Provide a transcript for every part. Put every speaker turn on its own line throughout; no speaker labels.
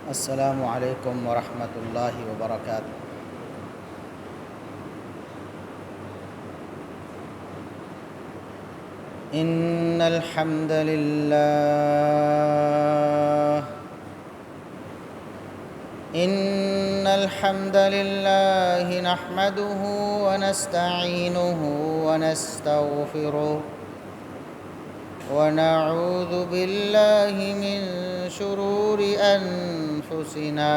السلام علیکم ورحمۃ اللہ وبرکاتہ۔ ان الحمد للہ نحمده ونستعینه ونستغفره ونعوذ باللہ من شرور انفسنا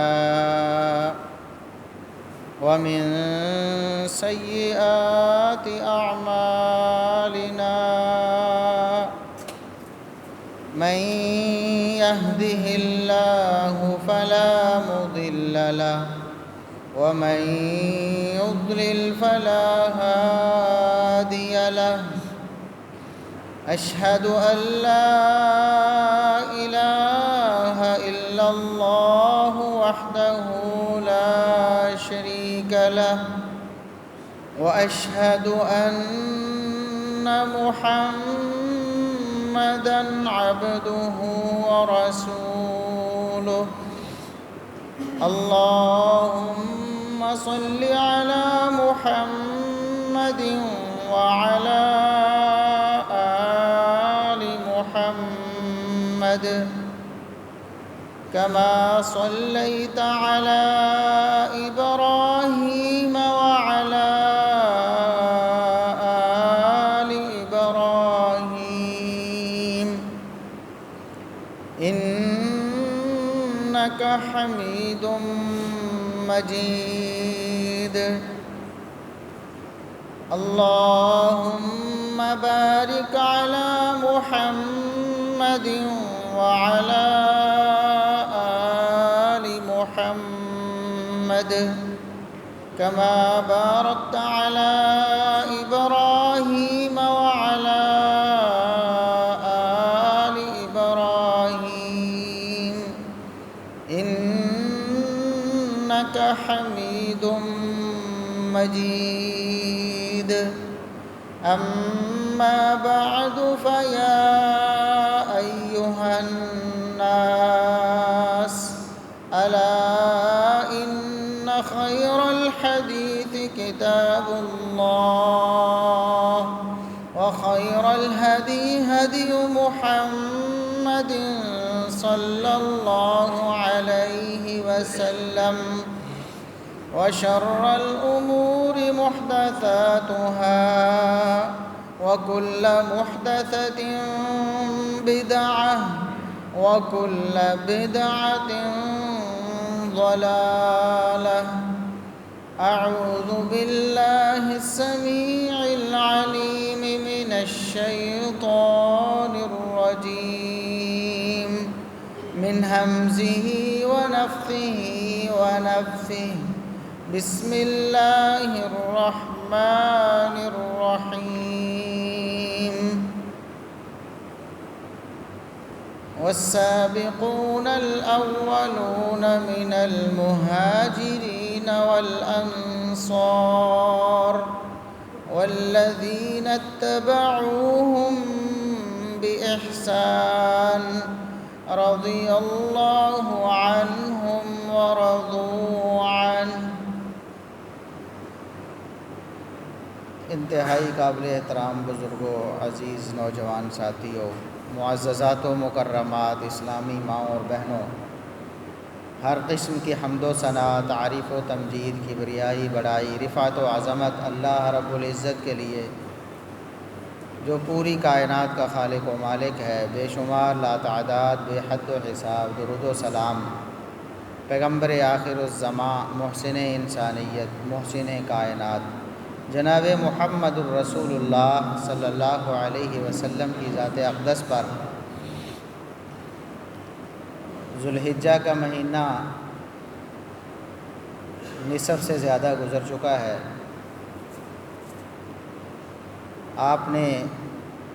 ومن سیئات اعمالنا من يهده الله فلا مضل له ومن يضلل فلا هادي له أشهد أن لا إله إلا الله وحده لا شريك له وأشهد أن محمدًا عبده ورسوله اللهم صل على محمد وعلى آل محمد كما صليت على إبراهيم وعلى آل إبراهيم إنك حميد مجيد اللهم بارك على محمد وعلى آل محمد كما باركت على إبراهيم وعلى آل إبراهيم إنك حميد مجيد أما بعد فيا أيها الناس ألا إن خير الحديث كتاب الله وخير الهدي هدي محمد صلى الله عليه وسلم وشر الأمور محدثاتها وكل محدثة بدعة وكل بدعة ضلالة أعوذ بالله السميع العليم من الشيطان الرجيم من همزه ونفخه ونفثه بسم الله الرحمن الرحيم والسابقون الأولون من المهاجرين والأنصار والذين اتبعوهم بإحسان رضي الله عنهم ورضوا عنه۔ انتہائی قابل احترام بزرگوں، عزیز نوجوان ساتھیوں، معززات و مکرمات اسلامی ماؤں اور بہنوں، ہر قسم کی حمد و ثنا، تعریف و تمجید، کبریائی، بڑائی، رفعت و عظمت اللہ رب العزت کے لیے جو پوری کائنات کا خالق و مالک ہے، بے شمار لاتعداد بے حد و حساب درود و سلام پیغمبر آخر الزماں، محسن انسانیت، محسن کائنات جناب محمد الرسول اللہ صلی اللہ علیہ وسلم کی ذات اقدس پر۔ ذوالحجہ کا مہینہ نصف سے زیادہ گزر چکا ہے۔ آپ نے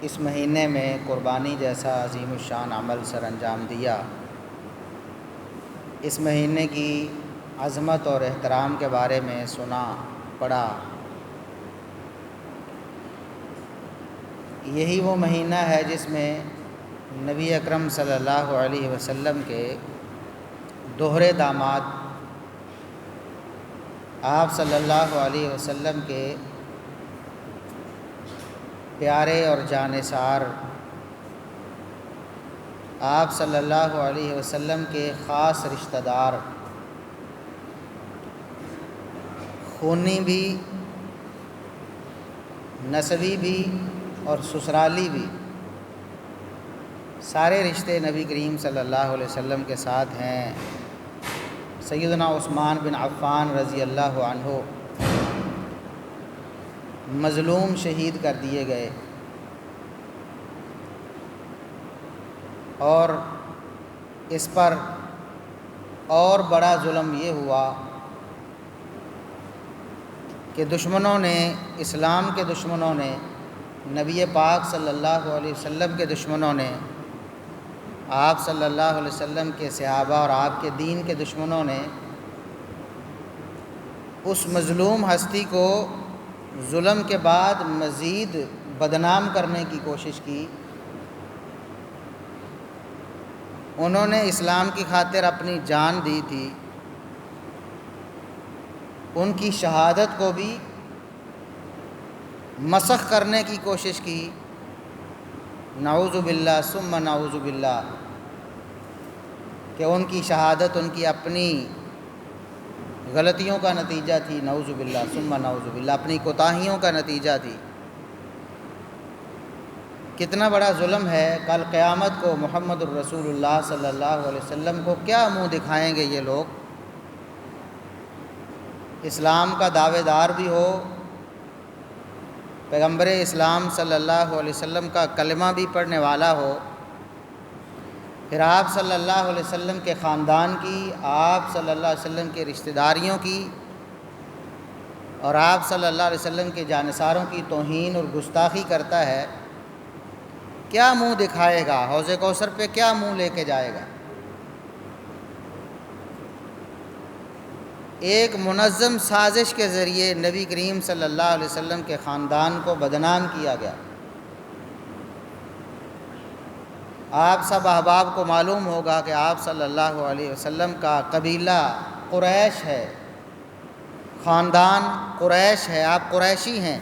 اس مہینے میں قربانی جیسا عظیم الشان عمل سر انجام دیا۔ اس مہینے کی عظمت اور احترام کے بارے میں سنا، پڑھا۔ یہی وہ مہینہ ہے جس میں نبی اکرم صلی اللہ علیہ وسلم کے دوہرے داماد آپ صلی اللہ علیہ وسلم کے پیارے اور جانثار، آپ صلی اللہ علیہ وسلم کے خاص رشتہ دار، خونی بھی، نسبی بھی اور سسرالی بھی، سارے رشتے نبی کریم صلی اللہ علیہ وسلم کے ساتھ ہیں۔ سیدنا عثمان بن عفان رضی اللہ عنہ مظلوم شہید کر دیے گئے، اور اس پر اور بڑا ظلم یہ ہوا کہ دشمنوں نے، اسلام کے دشمنوں نے، نبی پاک صلی اللہ علیہ وسلم کے دشمنوں نے، آپ صلی اللہ علیہ وسلم کے صحابہ اور آپ کے دین کے دشمنوں نے اس مظلوم ہستی کو ظلم کے بعد مزید بدنام کرنے کی کوشش کی۔ انہوں نے اسلام کی خاطر اپنی جان دی تھی، ان کی شہادت کو بھی مسخ کرنے کی کوشش کی۔ نعوذ باللہ ثم نعوذ باللہ، کہ ان کی شہادت ان کی اپنی غلطیوں کا نتیجہ تھی، نعوذ باللہ ثم نعوذ باللہ، اپنی کوتاہیوں کا نتیجہ تھی۔ کتنا بڑا ظلم ہے۔ کل قیامت کو محمد الرسول اللہ صلی اللہ علیہ وسلم کو کیا منہ دکھائیں گے یہ لوگ؟ اسلام کا دعوے دار بھی ہو، پیغمبر اسلام صلی اللہ علیہ وسلم کا کلمہ بھی پڑھنے والا ہو، پھر آپ صلی اللہ علیہ وسلم کے خاندان کی، آپ صلی اللہ علیہ وسلم کے رشتہ داریوں کی اور آپ صلی اللہ علیہ وسلم کے جانثاروں کی توہین اور گستاخی کرتا ہے، کیا منہ دکھائے گا؟ حوض کوثر پہ کیا منہ لے کے جائے گا؟ ایک منظم سازش کے ذریعے نبی کریم صلی اللہ علیہ وسلم کے خاندان کو بدنام کیا گیا۔ آپ سب احباب کو معلوم ہوگا کہ آپ صلی اللہ علیہ وسلم کا قبیلہ قریش ہے، خاندان قریش ہے، آپ قریشی ہیں۔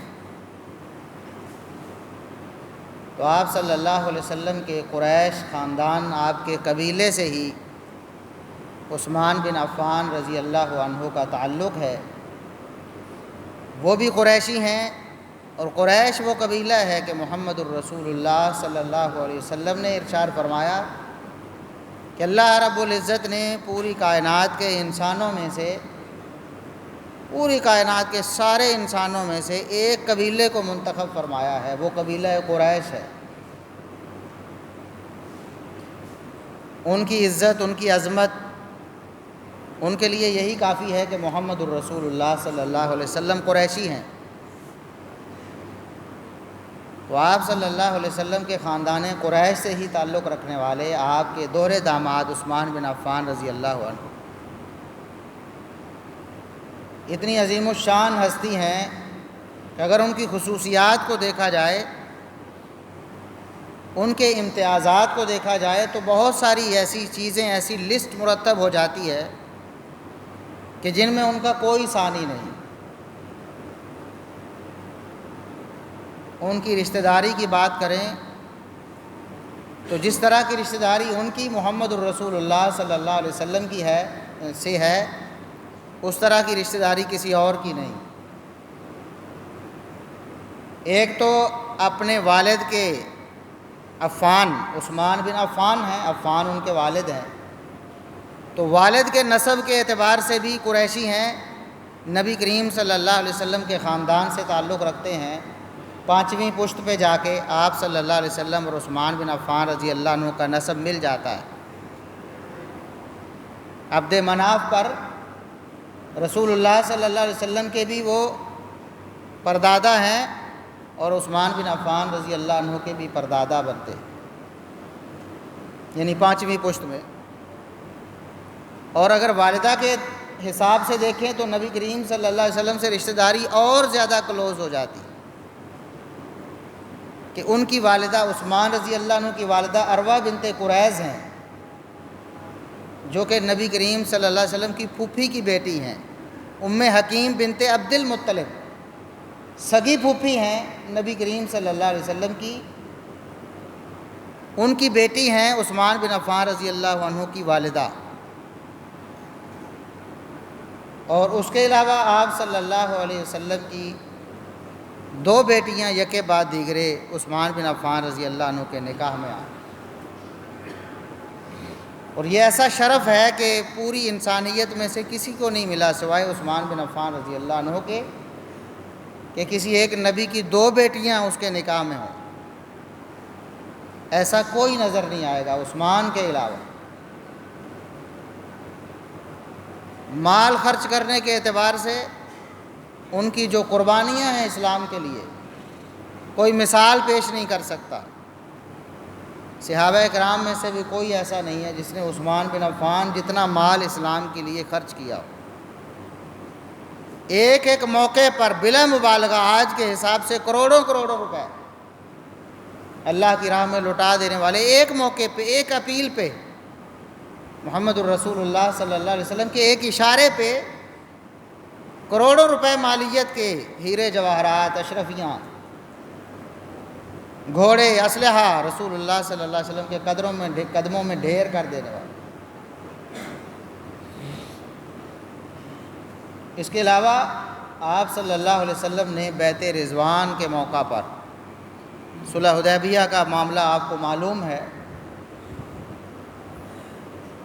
تو آپ صلی اللہ علیہ وسلم کے قریش خاندان، آپ کے قبیلے سے ہی عثمان بن عفان رضی اللہ عنہ کا تعلق ہے، وہ بھی قریشی ہیں، اور قریش وہ قبیلہ ہے کہ محمد الرسول اللہ صلی اللہ علیہ وسلم نے ارشاد فرمایا کہ اللہ رب العزت نے پوری کائنات کے انسانوں میں سے، پوری کائنات کے سارے انسانوں میں سے ایک قبیلے کو منتخب فرمایا ہے، وہ قبیلہ قریش ہے۔ ان کی عزت، ان کی عظمت، ان کے لیے یہی کافی ہے کہ محمد الرسول اللہ صلی اللہ علیہ وسلم قریشی ہیں۔ تو آپ صلی اللہ علیہ وسلم کے خاندان قریش سے ہی تعلق رکھنے والے آپ کے دوہرے داماد عثمان بن عفان رضی اللہ عنہ اتنی عظیم الشان ہستی ہیں کہ اگر ان کی خصوصیات کو دیکھا جائے، ان کے امتیازات کو دیکھا جائے، تو بہت ساری ایسی چیزیں، ایسی لسٹ مرتب ہو جاتی ہے کہ جن میں ان کا کوئی ثانی نہیں۔ ان کی رشتہ داری کی بات کریں تو جس طرح کی رشتہ داری ان کی محمد الرسول اللہ صلی اللہ علیہ وسلم کی ہے، اس طرح کی رشتہ داری کسی اور کی نہیں۔ ایک تو اپنے والد کے عفان، عثمان بن عفان ہیں، عفان ان کے والد ہیں، تو والد کے نسب کے اعتبار سے بھی قریشی ہیں، نبی کریم صلی اللہ علیہ وسلم کے خاندان سے تعلق رکھتے ہیں۔ 5ویں پشت پہ جا کے آپ صلی اللہ علیہ وسلم اور عثمان بن عفان رضی اللہ عنہ کا نسب مل جاتا ہے۔ عبد مناف پر رسول اللہ صلی اللہ علیہ وسلم کے بھی وہ پردادا ہیں، اور عثمان بن عفان رضی اللہ عنہ کے بھی پردادا بنتے، یعنی 5ویں پشت میں۔ اور اگر والدہ کے حساب سے دیکھیں تو نبی کریم صلی اللہ علیہ وسلم سے رشتہ داری اور زیادہ کلوز ہو جاتی کہ ان کی والدہ عثمان رضی اللہ عنہ کی والدہ عروہ بنت قریظ ہیں، جو کہ نبی کریم صلی اللہ علیہ وسلم کی پھوپھی کی بیٹی ہیں، ام حکیم بنت عبد المطلب، سگی پھوپھی ہیں نبی کریم صلی اللہ علیہ وسلم کی، ان کی بیٹی ہیں عثمان بن عفان رضی اللہ عنہ کی والدہ، اور اس کے علاوہ آپ صلی اللہ علیہ وسلم کی دو بیٹیاں یکے بعد دیگرے عثمان بن عفان رضی اللہ عنہ کے نکاح میں آئیں، اور یہ ایسا شرف ہے کہ پوری انسانیت میں سے کسی کو نہیں ملا سوائے عثمان بن عفان رضی اللہ عنہ کے، کہ کسی ایک نبی کی دو بیٹیاں اس کے نکاح میں ہوں۔ ایسا کوئی نظر نہیں آئے گا عثمان کے علاوہ۔ مال خرچ کرنے کے اعتبار سے ان کی جو قربانیاں ہیں اسلام کے لیے، کوئی مثال پیش نہیں کر سکتا۔ صحابہ کرام میں سے بھی کوئی ایسا نہیں ہے جس نے عثمان بن عفان جتنا مال اسلام کے لیے خرچ کیا ہو۔ ایک ایک موقع پر بلا مبالغہ آج کے حساب سے کروڑوں روپے اللہ کی راہ میں لٹا دینے والے، ایک موقع پہ، ایک اپیل پہ، محمد الرسول اللہ صلی اللہ علیہ وسلم کے ایک اشارے پہ کروڑوں روپے مالیت کے ہیرے جواہرات، اشرفیاں، گھوڑے، اسلحہ رسول اللہ صلی اللہ علیہ وسلم کے قدموں میں ڈھیر کر دینے والے۔ اس کے علاوہ آپ صلی اللہ علیہ وسلم نے بیعت رضوان کے موقع پر، صلح حدیبیہ کا معاملہ آپ کو معلوم ہے،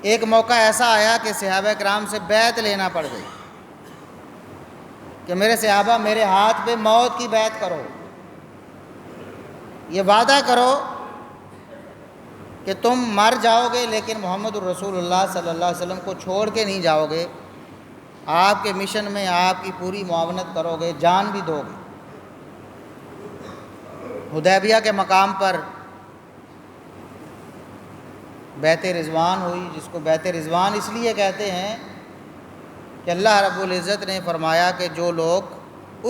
ایک موقع ایسا آیا کہ صحابہ کرام سے بیعت لینا پڑ گئی کہ میرے صحابہ میرے ہاتھ پہ موت کی بیعت کرو، یہ وعدہ کرو کہ تم مر جاؤ گے لیکن محمد الرسول اللہ صلی اللہ علیہ وسلم کو چھوڑ کے نہیں جاؤ گے، آپ کے مشن میں آپ کی پوری معاونت کرو گے، جان بھی دو گے۔ حدیبیہ کے مقام پر بیعت رضوان ہوئی، جس کو بیعت رضوان اس لیے کہتے ہیں کہ اللہ رب العزت نے فرمایا کہ جو لوگ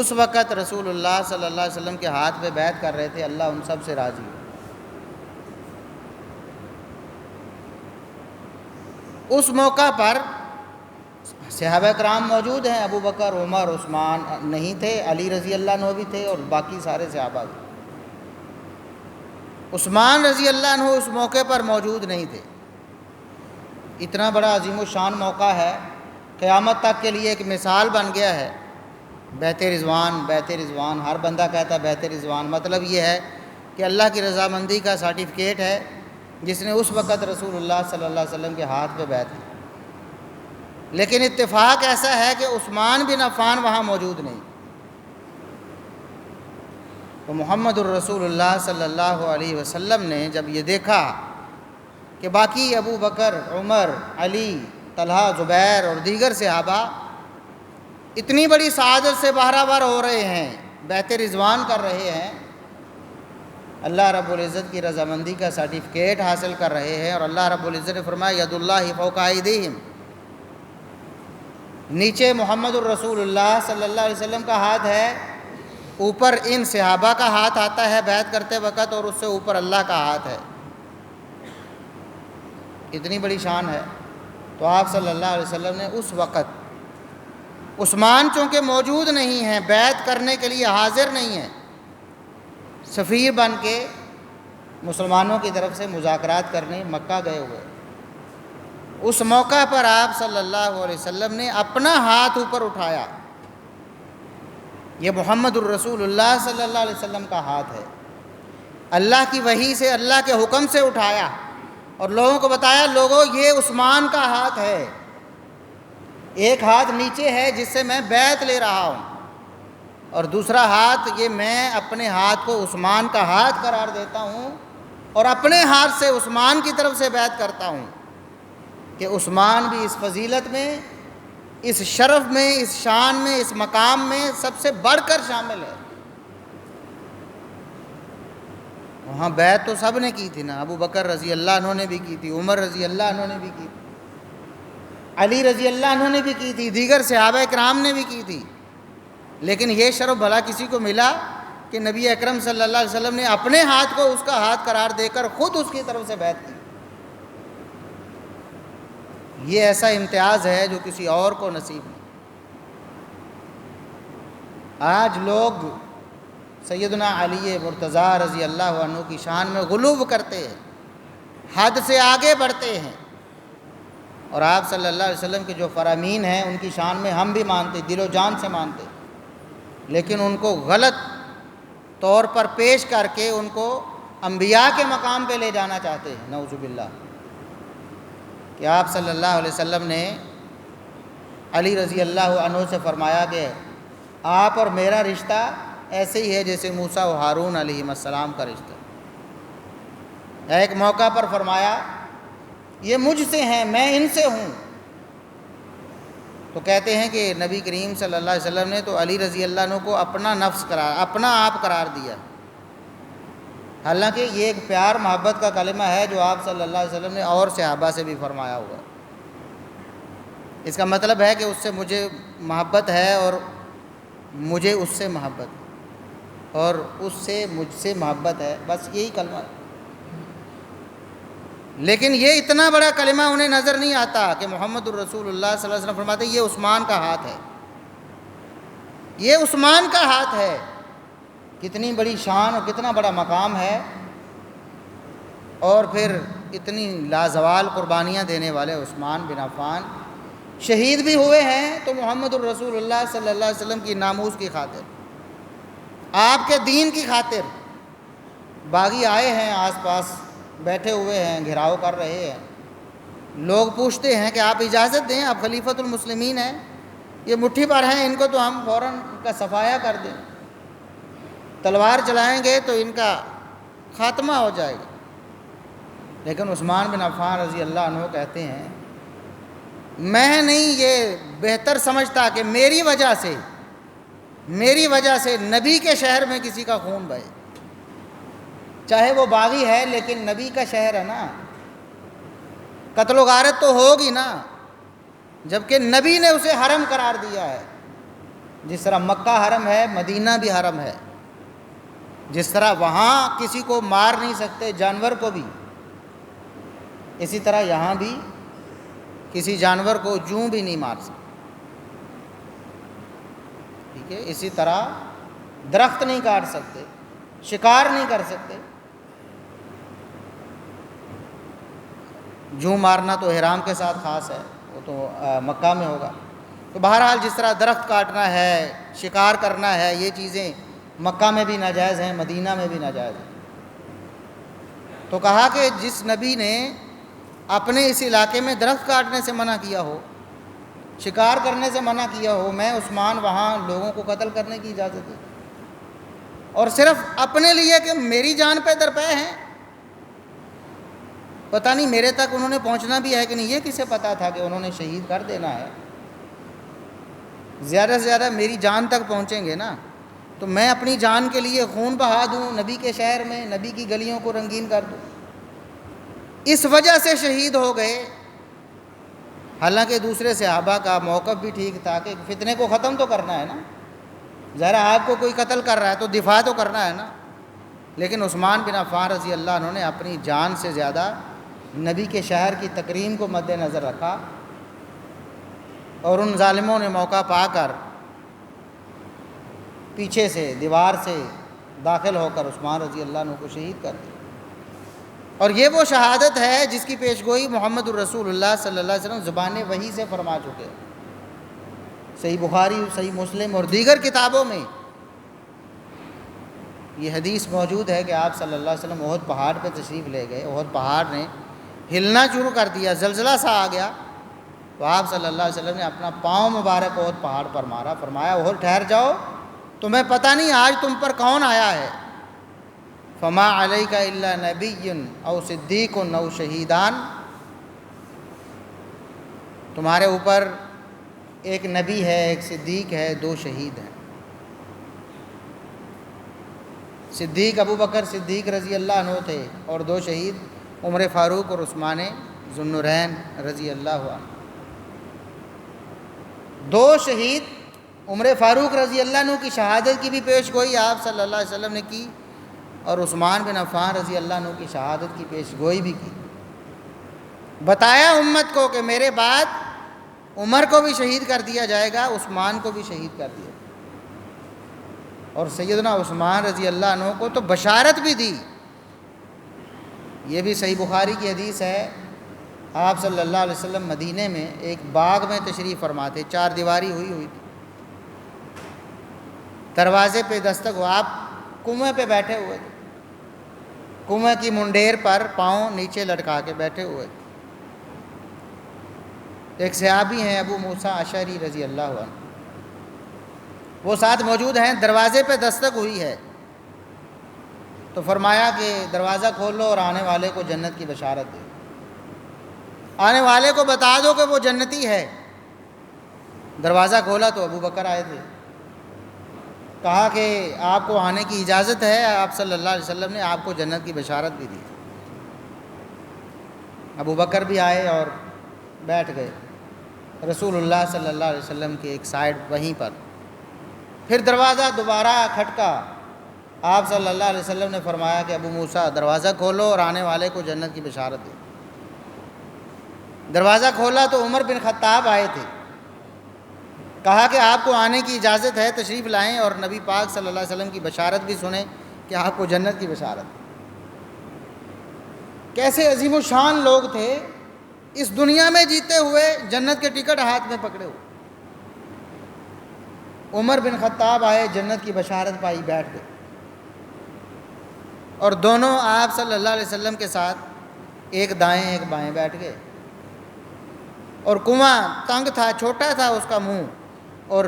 اس وقت رسول اللہ صلی اللہ علیہ وسلم کے ہاتھ پہ بیعت کر رہے تھے، اللہ ان سب سے راضی ہو۔ اس موقع پر صحابہ کرام موجود ہیں، ابو بکر، عمر، عثمان نہیں تھے، علی رضی اللہ عنہ بھی تھے اور باقی سارے صحابہ تھے۔ عثمان رضی اللہ عنہ اس موقع پر موجود نہیں تھے۔ اتنا بڑا عظیم الشان موقع ہے، قیامت تک کے لیے ایک مثال بن گیا ہے۔ بیعت رضوان، بیعت رضوان، ہر بندہ کہتا ہے بیعت رضوان، مطلب یہ ہے کہ اللہ کی رضامندی کا سرٹیفکیٹ ہے جس نے اس وقت رسول اللہ صلی اللہ علیہ وسلم کے ہاتھ پہ بیعت کی۔ لیکن اتفاق ایسا ہے کہ عثمان بن عفان وہاں موجود نہیں، تو محمد الرسول اللہ صلی اللہ علیہ وسلم نے جب یہ دیکھا کہ باقی ابو بکر، عمر، علی، طلحہ، زبیر اور دیگر صحابہ اتنی بڑی سعادت سے بہرہ ہو رہے ہیں، بیعت رضوان کر رہے ہیں، اللہ رب العزت کی رضامندی کا سرٹیفکیٹ حاصل کر رہے ہیں، اور اللہ رب العزت نے فرمایا ید اللہ فوق ایدیہم، نیچے محمد الرسول اللہ صلی اللہ علیہ وسلم کا ہاتھ ہے، اوپر ان صحابہ کا ہاتھ آتا ہے بیعت کرتے وقت، اور اس سے اوپر اللہ کا ہاتھ ہے۔ اتنی بڑی شان ہے۔ تو آپ صلی اللہ علیہ وسلم نے اس وقت، عثمان چونکہ موجود نہیں ہیں، بیعت کرنے کے لیے حاضر نہیں ہیں، سفیر بن کے مسلمانوں کی طرف سے مذاکرات کرنے مکہ گئے ہوئے، اس موقع پر آپ صلی اللہ علیہ وسلم نے اپنا ہاتھ اوپر اٹھایا۔ یہ محمد الرسول اللہ صلی اللہ علیہ وسلم کا ہاتھ ہے، اللہ کی وحی سے، اللہ کے حکم سے اٹھایا اور لوگوں کو بتایا، لوگوں یہ عثمان کا ہاتھ ہے، ایک ہاتھ نیچے ہے جس سے میں بیعت لے رہا ہوں، اور دوسرا ہاتھ یہ میں اپنے ہاتھ کو عثمان کا ہاتھ قرار دیتا ہوں اور اپنے ہاتھ سے عثمان کی طرف سے بیعت کرتا ہوں کہ عثمان بھی اس فضیلت میں، اس شرف میں، اس شان میں، اس مقام میں سب سے بڑھ کر شامل ہے۔ وہاں بیعت تو سب نے کی تھی نا، ابو بکر رضی اللہ عنہ نے بھی کی تھی، عمر رضی اللہ عنہ نے بھی کی تھی، علی رضی اللہ عنہ نے بھی کی تھی، دیگر صحابہ کرام نے بھی کی تھی، لیکن یہ شرف بھلا کسی کو ملا کہ نبی اکرم صلی اللہ علیہ وسلم نے اپنے ہاتھ کو اس کا ہاتھ قرار دے کر خود اس کی طرف سے بیعت کی۔ یہ ایسا امتیاز ہے جو کسی اور کو نصیب نہیں۔ آج لوگ سیدنا علی مرتضیٰ رضی اللہ عنہ کی شان میں غلو کرتے ہیں، حد سے آگے بڑھتے ہیں، اور آپ صلی اللہ علیہ وسلم کے جو فرامین ہیں ان کی شان میں ہم بھی مانتے، دل و جان سے مانتے، لیکن ان کو غلط طور پر پیش کر کے ان کو انبیاء کے مقام پہ لے جانا چاہتے ہیں، نعوذ باللہ، کہ آپ صلی اللہ علیہ وسلم نے علی رضی اللہ عنہ سے فرمایا کہ آپ اور میرا رشتہ ایسے ہی ہے جیسے موسیٰ و ہارون علیہ السلام کا رشتہ۔ ایک موقع پر فرمایا یہ مجھ سے ہیں، میں ان سے ہوں۔ تو کہتے ہیں کہ نبی کریم صلی اللہ علیہ وسلم نے تو علی رضی اللہ عنہ کو اپنا نفس قرار، اپنا آپ قرار دیا، حالانکہ یہ ایک پیار محبت کا کلمہ ہے جو آپ صلی اللہ علیہ وسلم نے اور صحابہ سے بھی فرمایا ہوا۔ اس کا مطلب ہے کہ اس سے مجھے محبت ہے اور مجھے اس سے محبت ہے، اور اس سے مجھ سے محبت ہے، بس یہی کلمہ ہے۔ لیکن یہ اتنا بڑا کلمہ انہیں نظر نہیں آتا کہ محمد الرسول اللہ صلی اللہ علیہ وسلم فرماتے ہیں یہ عثمان کا ہاتھ ہے، یہ عثمان کا ہاتھ ہے۔ کتنی بڑی شان اور کتنا بڑا مقام ہے، اور پھر اتنی لازوال قربانیاں دینے والے عثمان بن عفان شہید بھی ہوئے ہیں تو محمد الرسول اللہ صلی اللہ علیہ وسلم کی ناموس کی خاطر، آپ کے دین کی خاطر۔ باغی آئے ہیں، آس پاس بیٹھے ہوئے ہیں، گھیراؤ کر رہے ہیں، لوگ پوچھتے ہیں کہ آپ اجازت دیں، آپ خلیفۃ المسلمین ہیں، یہ مٹھی پر ہیں، ان کو تو ہم فوراً ان کا صفایا کر دیں، تلوار چلائیں گے تو ان کا خاتمہ ہو جائے گا۔ لیکن عثمان بن عفان رضی اللہ عنہ کہتے ہیں میں نہیں یہ بہتر سمجھتا کہ میری وجہ سے نبی کے شہر میں کسی کا خون بہے، چاہے وہ باغی ہے لیکن نبی کا شہر ہے نا، قتل و غارت تو ہوگی نا، جبکہ نبی نے اسے حرم قرار دیا ہے۔ جس طرح مکہ حرم ہے، مدینہ بھی حرم ہے، جس طرح وہاں کسی کو مار نہیں سکتے، جانور کو بھی، اسی طرح یہاں بھی کسی جانور کو جوں بھی نہیں مار سکتے، ٹھیک ہے۔ اسی طرح درخت نہیں کاٹ سکتے، شکار نہیں کر سکتے، جوں مارنا تو احرام کے ساتھ خاص ہے، وہ تو مکہ میں ہوگا۔ تو بہرحال جس طرح درخت کاٹنا ہے، شکار کرنا ہے، یہ چیزیں مکہ میں بھی ناجائز ہیں، مدینہ میں بھی ناجائز ہیں۔ تو کہا کہ جس نبی نے اپنے اس علاقے میں درخت کاٹنے سے منع کیا ہو، شکار کرنے سے منع کیا ہو، میں عثمان وہاں لوگوں کو قتل کرنے کی اجازت دی، اور صرف اپنے لیے کہ میری جان پہ درپے ہیں۔ پتہ نہیں میرے تک انہوں نے پہنچنا بھی ہے کہ نہیں، یہ کسے پتہ تھا کہ انہوں نے شہید کر دینا ہے؟ زیادہ سے زیادہ میری جان تک پہنچیں گے نا، تو میں اپنی جان کے لیے خون بہا دوں، نبی کے شہر میں نبی کی گلیوں کو رنگین کر دوں، اس وجہ سے شہید ہو گئے۔ حالانکہ دوسرے صحابہ کا موقف بھی ٹھیک تھا کہ فتنے کو ختم تو کرنا ہے نا، ظاہر آپ کو کوئی قتل کر رہا ہے تو دفاع تو کرنا ہے نا، لیکن عثمان بن عفان رضی اللہ عنہ نے اپنی جان سے زیادہ نبی کے شہر کی تکریم کو مد نظر رکھا، اور ان ظالموں نے موقع پا کر پیچھے سے دیوار سے داخل ہو کر عثمان رضی اللہ عنہ کو شہید کر دیا۔ اور یہ وہ شہادت ہے جس کی پیشگوئی محمد الرسول اللہ صلی اللہ علیہ وسلم زبان وحی سے فرما چکے، صحیح بخاری، صحیح مسلم اور دیگر کتابوں میں یہ حدیث موجود ہے کہ آپ صلی اللہ علیہ وسلم احد پہاڑ پہ تشریف لے گئے، احد پہاڑ نے ہلنا شروع کر دیا، زلزلہ سا آ گیا، تو آپ صلی اللہ علیہ وسلم نے اپنا پاؤں مبارک احد پہاڑ پر مارا، فرمایا احد ٹھہر جاؤ، تمہیں پتہ نہیں آج تم پر کون آیا ہے، فما علیک الا نبی او صدیق او شہیدان، تمہارے اوپر ایک نبی ہے، ایک صدیق ہے، دو شہید ہیں۔ صدیق ابو بکر صدیق رضی اللہ عنہ تھے، اور دو شہید عمر فاروق اور عثمان ذو النورین رضی اللہ عنہ۔ دو شہید عمر فاروق رضی اللہ عنہ کی شہادت کی بھی پیش گوئی آپ صلی اللہ علیہ وسلم نے کی، اور عثمان بن عفان رضی اللہ عنہ کی شہادت کی پیش گوئی بھی کی۔ بتایا امت کو کہ میرے بعد عمر کو بھی شہید کر دیا جائے گا، عثمان کو بھی شہید کر دیا، اور سیدنا عثمان رضی اللہ عنہ کو تو بشارت بھی دی۔ یہ بھی صحیح بخاری کی حدیث ہے، آپ صلی اللہ علیہ وسلم مدینے میں ایک باغ میں تشریف فرما تھے، 4 دیواری ہوئی تھی، دروازے پہ دستک ہوا، آپ کنویں پہ بیٹھے ہوئے تھے، کنویں کی منڈیر پر پاؤں نیچے لٹکا کے بیٹھے ہوئے تھے۔ ایک صحابی ہیں ابو موسیٰ اشعری رضی اللہ عنہ، وہ ساتھ موجود ہیں، دروازے پہ دستک ہوئی ہے تو فرمایا کہ دروازہ کھولو اور آنے والے کو جنت کی بشارت دے، آنے والے کو بتا دو کہ وہ جنتی ہے۔ دروازہ کھولا تو ابو بکر آئے تھے، کہا کہ آپ کو آنے کی اجازت ہے، آپ صلی اللہ علیہ وسلم نے آپ کو جنت کی بشارت بھی دی۔ ابو بکر بھی آئے اور بیٹھ گئے رسول اللہ صلی اللہ علیہ وسلم کے ایک سائیڈ وہیں پر۔ پھر دروازہ دوبارہ کھٹکا، آپ صلی اللہ علیہ وسلم نے فرمایا کہ ابو موسیٰ دروازہ کھولو اور آنے والے کو جنت کی بشارت دے۔ دروازہ کھولا تو عمر بن خطاب آئے تھے، کہا کہ آپ کو آنے کی اجازت ہے، تشریف لائیں اور نبی پاک صلی اللہ علیہ وسلم کی بشارت بھی سنیں کہ آپ کو جنت کی بشارت۔ کیسے عظیم الشان لوگ تھے، اس دنیا میں جیتے ہوئے جنت کے ٹکٹ ہاتھ میں پکڑے ہوئے۔ عمر بن خطاب آئے، جنت کی بشارت پائی، بیٹھ گئے، اور دونوں آپ صلی اللہ علیہ وسلم کے ساتھ ایک دائیں ایک بائیں بیٹھ گئے، اور کنواں تنگ تھا، چھوٹا تھا اس کا منہ، اور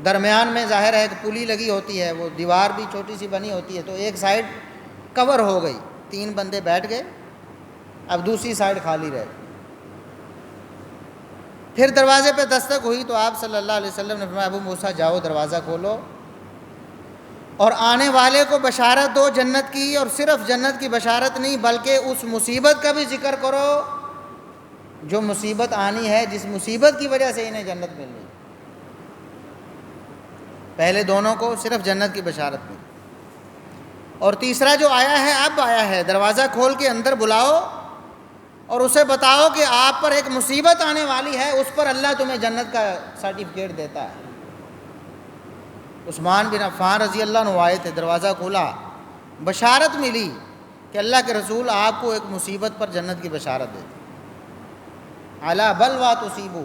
درمیان میں ظاہر ہے کہ پلی لگی ہوتی ہے، وہ دیوار بھی چھوٹی سی بنی ہوتی ہے، تو ایک سائیڈ کور ہو گئی، 3 بندے بیٹھ گئے، اب دوسری سائیڈ خالی رہ گئی۔ پھر دروازے پہ دستک ہوئی تو آپ صلی اللہ علیہ وسلم نے فرمایا ابو موسیٰ جاؤ دروازہ کھولو اور آنے والے کو بشارت دو جنت کی، اور صرف جنت کی بشارت نہیں بلکہ اس مصیبت کا بھی ذکر کرو جو مصیبت آنی ہے، جس مصیبت کی وجہ سے انہیں جنت مل رہی۔ پہلے دونوں کو صرف جنت کی بشارت ملی، اور تیسرا جو آیا ہے اب آیا ہے، دروازہ کھول کے اندر بلاؤ اور اسے بتاؤ کہ آپ پر ایک مصیبت آنے والی ہے، اس پر اللہ تمہیں جنت کا سرٹیفکیٹ دیتا ہے۔ عثمان بن عفان رضی اللہ عنہ آئے تھے، دروازہ کھولا، بشارت ملی کہ اللہ کے رسول آپ کو ایک مصیبت پر جنت کی بشارت دیتے۔ علی بلویٰ تصیبہ،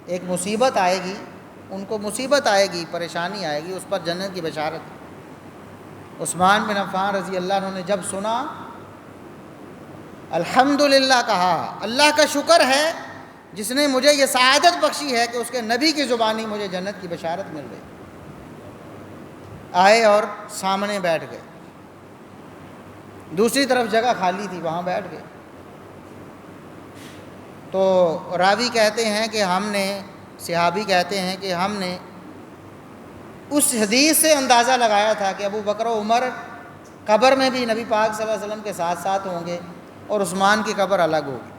ایک مصیبت آئے گی، ان کو مصیبت آئے گی، پریشانی آئے گی، اس پر جنت کی بشارت۔ عثمان بن عفان رضی اللہ عنہ نے جب سنا، الحمدللہ کہا، اللہ کا شکر ہے جس نے مجھے یہ سعادت بخشی ہے کہ اس کے نبی کی زبانی مجھے جنت کی بشارت مل رہی۔ آئے اور سامنے بیٹھ گئے، دوسری طرف جگہ خالی تھی، وہاں بیٹھ گئے۔ تو راوی کہتے ہیں کہ صحابی کہتے ہیں کہ ہم نے اس حدیث سے اندازہ لگایا تھا کہ ابو بکر و عمر قبر میں بھی نبی پاک صلی اللہ علیہ وسلم کے ساتھ ساتھ ہوں گے، اور عثمان کی قبر الگ ہوگی۔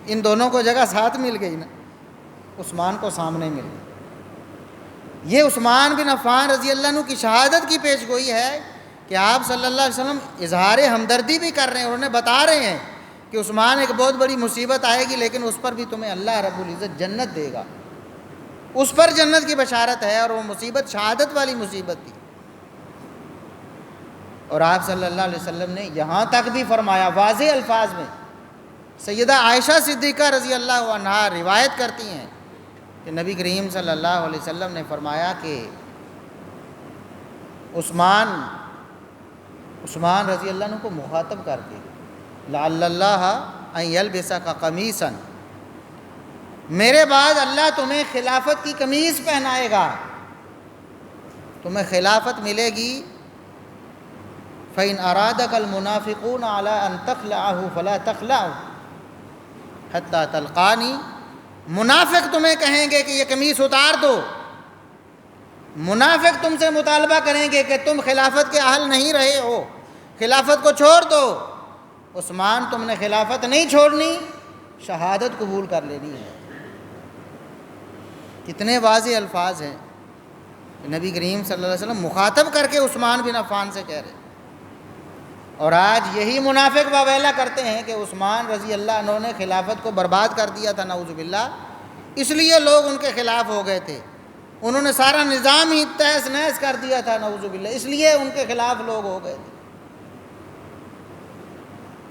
ان دونوں کو جگہ ساتھ مل گئی نا، عثمان کو سامنے مل گئی۔ یہ عثمان بن عفان رضی اللہ عنہ کی شہادت کی پیش گوئی ہے کہ آپ صلی اللہ علیہ وسلم اظہار ہمدردی بھی کر رہے ہیں، اور انہیں بتا رہے ہیں کہ عثمان ایک بہت بڑی مصیبت آئے گی، لیکن اس پر بھی تمہیں اللہ رب العزت جنت دے گا، اس پر جنت کی بشارت ہے، اور وہ مصیبت شہادت والی مصیبت تھی۔ اور آپ صلی اللہ علیہ وسلم نے یہاں تک بھی فرمایا واضح الفاظ میں، سیدہ عائشہ صدیقہ رضی اللہ عنہا روایت کرتی ہیں کہ نبی کریم صلی اللہ علیہ وسلم نے فرمایا کہ عثمان رضی اللہ عنہ کو مخاطب کر کے، لعل اللہ ان یلبسک قمیصا، میرے بعد اللہ تمہیں خلافت کی قمیص پہنائے گا، تمہیں خلافت ملے گی، فَإِنْ أَرَادَكَ الْمُنَافِقُونَ عَلَىٰ أَن تَخْلَعَهُ فَلَا تَخْلَعُهُ حَتَّىٰ تَلْقَانِي، منافق تمہیں کہیں گے کہ یہ قمیص اتار دو، منافق تم سے مطالبہ کریں گے کہ تم خلافت کے اہل نہیں رہے ہو، خلافت کو چھوڑ دو۔ عثمان تم نے خلافت نہیں چھوڑنی، شہادت قبول کر لینی ہے۔ کتنے واضح الفاظ ہیں، نبی کریم صلی اللہ علیہ وسلم مخاطب کر کے عثمان بن عفان سے کہہ رہے۔ اور آج یہی منافق واویلا کرتے ہیں کہ عثمان رضی اللہ عنہ نے خلافت کو برباد کر دیا تھا نعوذ باللہ، اس لیے لوگ ان کے خلاف ہو گئے تھے، انہوں نے سارا نظام ہی تہس نہس کر دیا تھا نعوذ باللہ، اس لیے ان کے خلاف لوگ ہو گئے تھے۔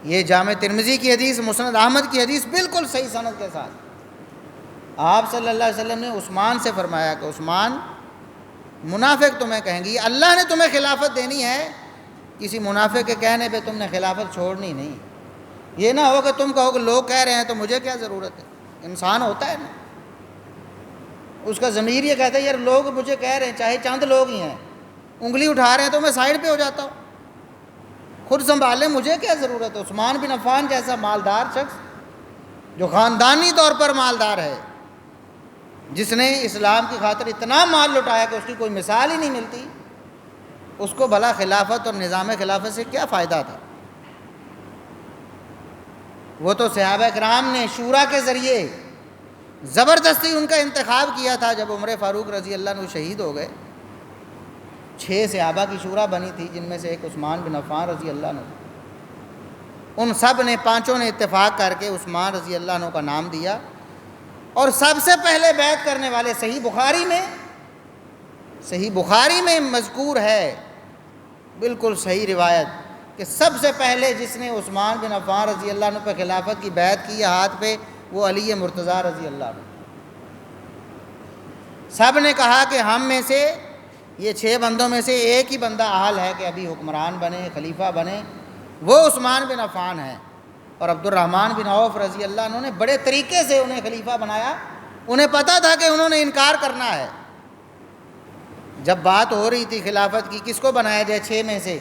یہ جامع ترمذی کی حدیث، مسند احمد کی حدیث بالکل صحیح سند کے ساتھ آپ صلی اللہ علیہ وسلم نے عثمان سے فرمایا کہ عثمان، منافق تمہیں کہیں گی اللہ نے تمہیں خلافت دینی ہے، کسی منافق کے کہنے پہ تم نے خلافت چھوڑنی نہیں۔ یہ نہ ہو کہ تم کہو کہ لوگ کہہ رہے ہیں تو مجھے کیا ضرورت ہے، انسان ہوتا ہے نا، اس کا ضمیر یہ کہتا ہے یار لوگ مجھے کہہ رہے ہیں، چاہے چند لوگ ہی ہیں، انگلی اٹھا رہے ہیں تو میں سائڈ پہ ہو جاتا ہوں، خود سنبھالیں، مجھے کیا ضرورت ہے۔ عثمان بن عفان جیسا مالدار شخص جو خاندانی طور پر مالدار ہے، جس نے اسلام کی خاطر اتنا مال لٹایا کہ اس کی کوئی مثال ہی نہیں ملتی، اس کو بھلا خلافت اور نظام خلافت سے کیا فائدہ تھا؟ وہ تو صحابہ کرام نے شورا کے ذریعے زبردستی ان کا انتخاب کیا تھا۔ جب عمر فاروق رضی اللہ عنہ شہید ہو گئے، 6 صحابہ کی شورا بنی تھی، جن میں سے ایک عثمان بن عفان رضی اللہ عنہ، ان سب نے، 5 نے اتفاق کر کے عثمان رضی اللہ عنہ کا نام دیا، اور سب سے پہلے بیعت کرنے والے صحیح بخاری میں مذکور ہے، بالکل صحیح روایت، کہ سب سے پہلے جس نے عثمان بن عفان رضی اللہ عنہ پہ خلافت کی بیعت کی ہاتھ پہ، وہ علی مرتضیٰ رضی اللہ عنہ۔ سب نے کہا کہ ہم میں سے، یہ 6 بندوں میں سے ایک ہی بندہ اہل ہے کہ ابھی حکمران بنے، خلیفہ بنے، وہ عثمان بن عفان ہے۔ اور عبد الرحمن بن عوف رضی اللہ عنہ نے بڑے طریقے سے انہیں خلیفہ بنایا، انہیں پتہ تھا کہ انہوں نے انکار کرنا ہے۔ جب بات ہو رہی تھی خلافت کی کس کو بنایا جائے 6 میں سے،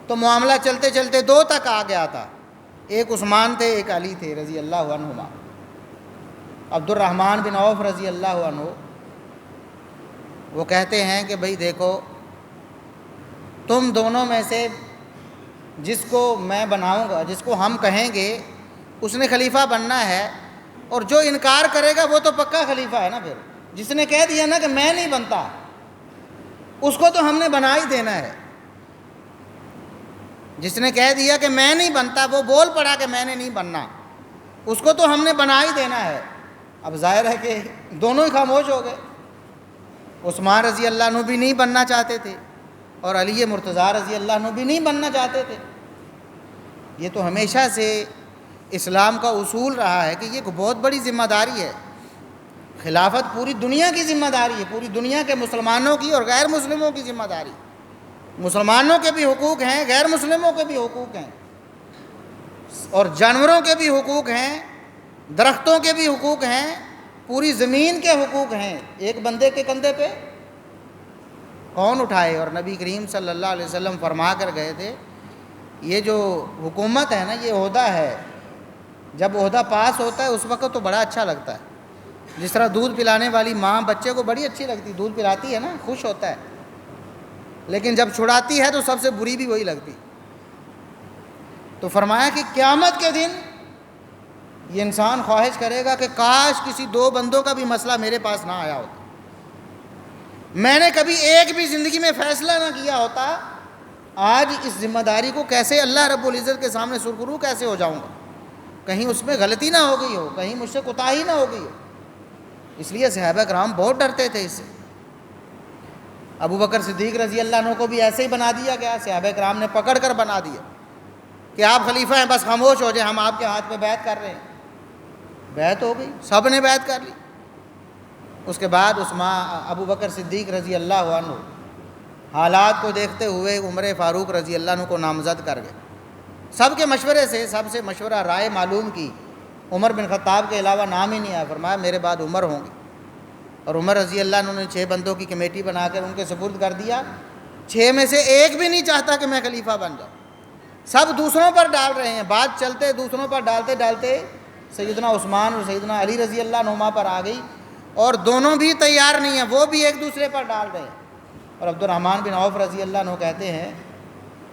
تو معاملہ چلتے چلتے 2 تک آ گیا تھا، ایک عثمان تھے، ایک علی تھے رضی اللہ عنہما۔ عبد الرحمن بن عوف رضی اللہ عنہ وہ کہتے ہیں کہ بھئی دیکھو، تم دونوں میں سے جس کو میں بناؤں گا، جس کو ہم کہیں گے اس نے خلیفہ بننا ہے، اور جو انکار کرے گا وہ تو پکا خلیفہ ہے نا۔ پھر جس نے کہہ دیا نا کہ میں نہیں بنتا، اس کو تو ہم نے بنا ہی دینا ہے۔ جس نے کہہ دیا کہ میں نہیں بنتا، وہ بول پڑا کہ میں نے نہیں بننا، اس کو تو ہم نے بنا ہی دینا ہے۔ اب ظاہر ہے کہ دونوں ہی خاموش ہو گئے، عثمان رضی اللہ عنہ بھی نہیں بننا چاہتے تھے، اور علی مرتضیٰ رضی اللہ عنہ بھی نہیں بننا چاہتے تھے۔ یہ تو ہمیشہ سے اسلام کا اصول رہا ہے کہ یہ ایک بہت بڑی ذمہ داری ہے، خلافت پوری دنیا کی ذمہ داری ہے، پوری دنیا کے مسلمانوں کی اور غیر مسلموں کی ذمہ داری۔ مسلمانوں کے بھی حقوق ہیں، غیر مسلموں کے بھی حقوق ہیں، اور جانوروں کے بھی حقوق ہیں، درختوں کے بھی حقوق ہیں، پوری زمین کے حقوق ہیں۔ ایک بندے کے کندھے پہ کون اٹھائے؟ اور نبی کریم صلی اللہ علیہ وسلم فرما کر گئے تھے، یہ جو حکومت ہے نا، یہ عہدہ ہے، جب عہدہ پاس ہوتا ہے اس وقت تو بڑا اچھا لگتا ہے، جس طرح دودھ پلانے والی ماں بچے کو بڑی اچھی لگتی، دودھ پلاتی ہے نا، خوش ہوتا ہے، لیکن جب چھڑاتی ہے تو سب سے بری بھی وہی لگتی۔ تو فرمایا کہ قیامت کے دن یہ انسان خواہش کرے گا کہ کاش کسی 2 بندوں کا بھی مسئلہ میرے پاس نہ آیا ہوتا، میں نے کبھی ایک بھی زندگی میں فیصلہ نہ کیا ہوتا، آج اس ذمہ داری کو کیسے اللہ رب العزت کے سامنے سرخرو کیسے ہو جاؤں گا، کہیں اس میں غلطی نہ ہو گئی ہو، کہیں مجھ سے کوتاہی نہ ہو گئی ہو۔ اس لیے صحابہ کرام بہت ڈرتے تھے اس سے۔ ابو بکر صدیق رضی اللہ عنہ کو بھی ایسے ہی بنا دیا گیا، صحابہ کرام نے پکڑ کر بنا دیا کہ آپ خلیفہ ہیں، بس خاموش ہو جائیں، ہم آپ کے ہاتھ پہ بیعت کر رہے ہیں۔ بیعت ہو گئی، سب نے بیعت کر لی۔ اس کے بعد ابو بکر صدیق رضی اللہ عنہ حالات کو دیکھتے ہوئے عمر فاروق رضی اللہ عنہ کو نامزد کر گئے، سب کے مشورے سے، سب سے مشورہ رائے معلوم کی، عمر بن خطاب کے علاوہ نام ہی نہیں آیا، فرمایا میرے بعد عمر ہوں گے۔ اور عمر رضی اللہ عنہ نے 6 بندوں کی کمیٹی بنا کر ان کے سپرد کر دیا، 6 میں سے ایک بھی نہیں چاہتا کہ میں خلیفہ بن جاؤں، سب دوسروں پر ڈال رہے ہیں، بات چلتے دوسروں پر ڈالتے ڈالتے سیدنا عثمان اور سیدنا علی رضی اللہ عنہما پر آ گئی، اور دونوں بھی تیار نہیں ہیں، وہ بھی ایک دوسرے پر ڈال رہے ہیں۔ اور عبد الرحمن بن عوف رضی اللہ عنہ کہتے ہیں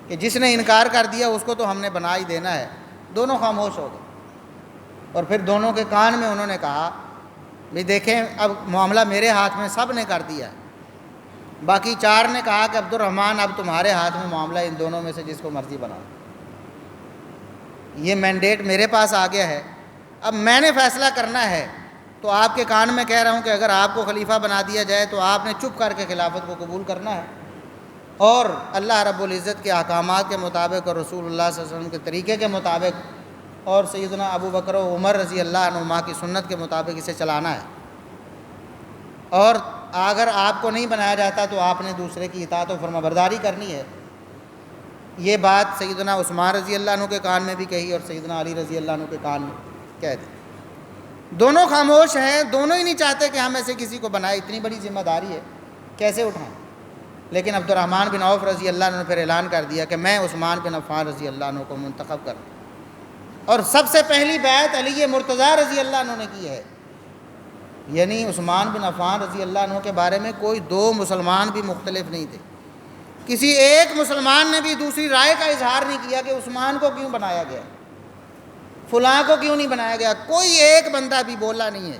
کہ جس نے انکار کر دیا اس کو تو ہم نے بنا ہی دینا ہے۔ دونوں خاموش ہو گئے، اور پھر دونوں کے کان میں انہوں نے کہا بھی دیکھیں اب معاملہ میرے ہاتھ میں، سب نے کر دیا ہے۔ باقی 4 نے کہا کہ عبد الرحمن اب تمہارے ہاتھ میں معاملہ، ان دونوں میں سے جس کو مرضی بناؤ۔ یہ مینڈیٹ میرے پاس آ گیا ہے، اب میں نے فیصلہ کرنا ہے، تو آپ کے کان میں کہہ رہا ہوں کہ اگر آپ کو خلیفہ بنا دیا جائے تو آپ نے چپ کر کے خلافت کو قبول کرنا ہے، اور اللہ رب العزت کے احکامات کے مطابق اور رسول اللہ صلی اللہ علیہ وسلم کے طریقے کے مطابق اور سیدنا ابو بکر و عمر رضی اللہ عنہما کی سنت کے مطابق اسے چلانا ہے۔ اور اگر آپ کو نہیں بنایا جاتا تو آپ نے دوسرے کی اطاعت و فرما برداری کرنی ہے۔ یہ بات سیدنا عثمان رضی اللہ عنہ کے کان میں بھی کہی اور سیدنا علی رضی اللہ عنہ کے کان میں کہہ دی۔ دونوں خاموش ہیں، دونوں ہی نہیں چاہتے کہ ہم ایسے کسی کو بنائے، اتنی بڑی ذمہ داری ہے کیسے اٹھائیں۔ لیکن عبد الرحمن بن عوف رضی اللہ عنہ نے پھر اعلان کر دیا کہ میں عثمان بن عفان رضی اللہ عنہ کو منتخب کروں، اور سب سے پہلی بیعت علی مرتضیٰ رضی اللہ عنہ نے کی ہے۔ یعنی عثمان بن عفان رضی اللہ عنہ کے بارے میں کوئی دو مسلمان بھی مختلف نہیں تھے، کسی ایک مسلمان نے بھی دوسری رائے کا اظہار نہیں کیا کہ عثمان کو کیوں بنایا گیا، فلاں کو کیوں نہیں بنایا گیا، کوئی ایک بندہ بھی بولا نہیں ہے،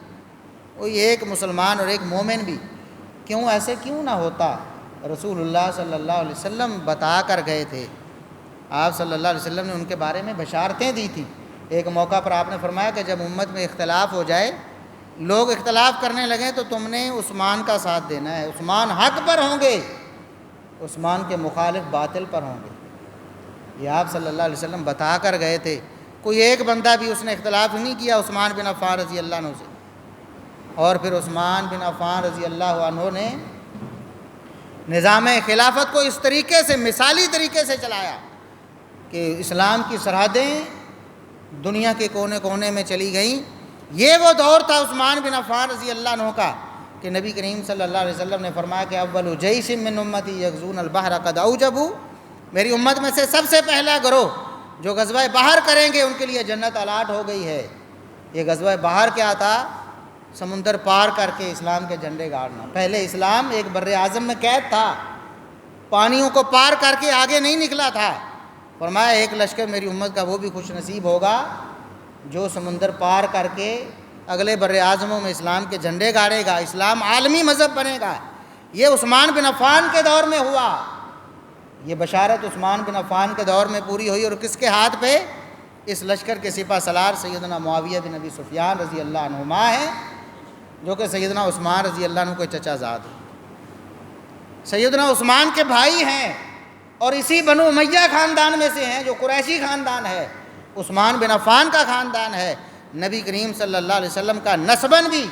کوئی ایک مسلمان اور ایک مومن بھی۔ کیوں ایسے کیوں نہ ہوتا؟ رسول اللہ صلی اللہ علیہ وسلم بتا کر گئے تھے، آپ صلی اللہ علیہ وسلم نے ان کے بارے میں بشارتیں دی تھیں۔ ایک موقع پر آپ نے فرمایا کہ جب امت میں اختلاف ہو جائے، لوگ اختلاف کرنے لگیں تو تم نے عثمان کا ساتھ دینا ہے، عثمان حق پر ہوں گے، عثمان کے مخالف باطل پر ہوں گے۔ یہ آپ صلی اللہ علیہ وسلم بتا کر گئے تھے، کوئی ایک بندہ بھی اس نے اختلاف نہیں کیا عثمان بن عفان رضی اللہ عنہ سے۔ اور پھر عثمان بن عفان رضی اللہ عنہ نے نظام خلافت کو اس طریقے سے، مثالی طریقے سے چلایا کہ اسلام کی سرحدیں دنیا کے کونے کونے میں چلی گئیں۔ یہ وہ دور تھا عثمان بن عفان رضی اللہ عنہ کا کہ نبی کریم صلی اللہ علیہ وسلم نے فرمایا کہ اول جیش من امتی یغزون البحر قد اوجبوا، میری امت میں سے سب سے پہلا گروہ جو غزوہ بحر کریں گے ان کے لیے جنت الاٹ ہو گئی ہے۔ یہ غزوہ بحر کیا تھا؟ سمندر پار کر کے اسلام کے جھنڈے گاڑنا۔ پہلے اسلام ایک بر اعظم میں قید تھا، پانیوں کو پار کر کے آگے نہیں نکلا تھا۔ فرمایا ایک لشکر میری امت کا وہ بھی خوش نصیب ہوگا جو سمندر پار کر کے اگلے بر اعظموں میں اسلام کے جھنڈے گاڑے گا، اسلام عالمی مذہب بنے گا۔ یہ عثمان بن عفان کے دور میں ہوا، یہ بشارت عثمان بن عفان کے دور میں پوری ہوئی، اور کس کے ہاتھ پہ؟ اس لشکر کے سپہ سالار سیدنا معاویہ بن ابی سفیان رضی اللہ عنہما ہیں، جو کہ سیدنا عثمان رضی اللہ عنہ کے چچا زاد ہیں، سیدنا عثمان کے بھائی ہیں، اور اسی بنو امیہ خاندان میں سے ہیں جو قریشی خاندان ہے، عثمان بن عفان کا خاندان ہے۔ نبی کریم صلی اللہ علیہ وسلم کا نسباً بھی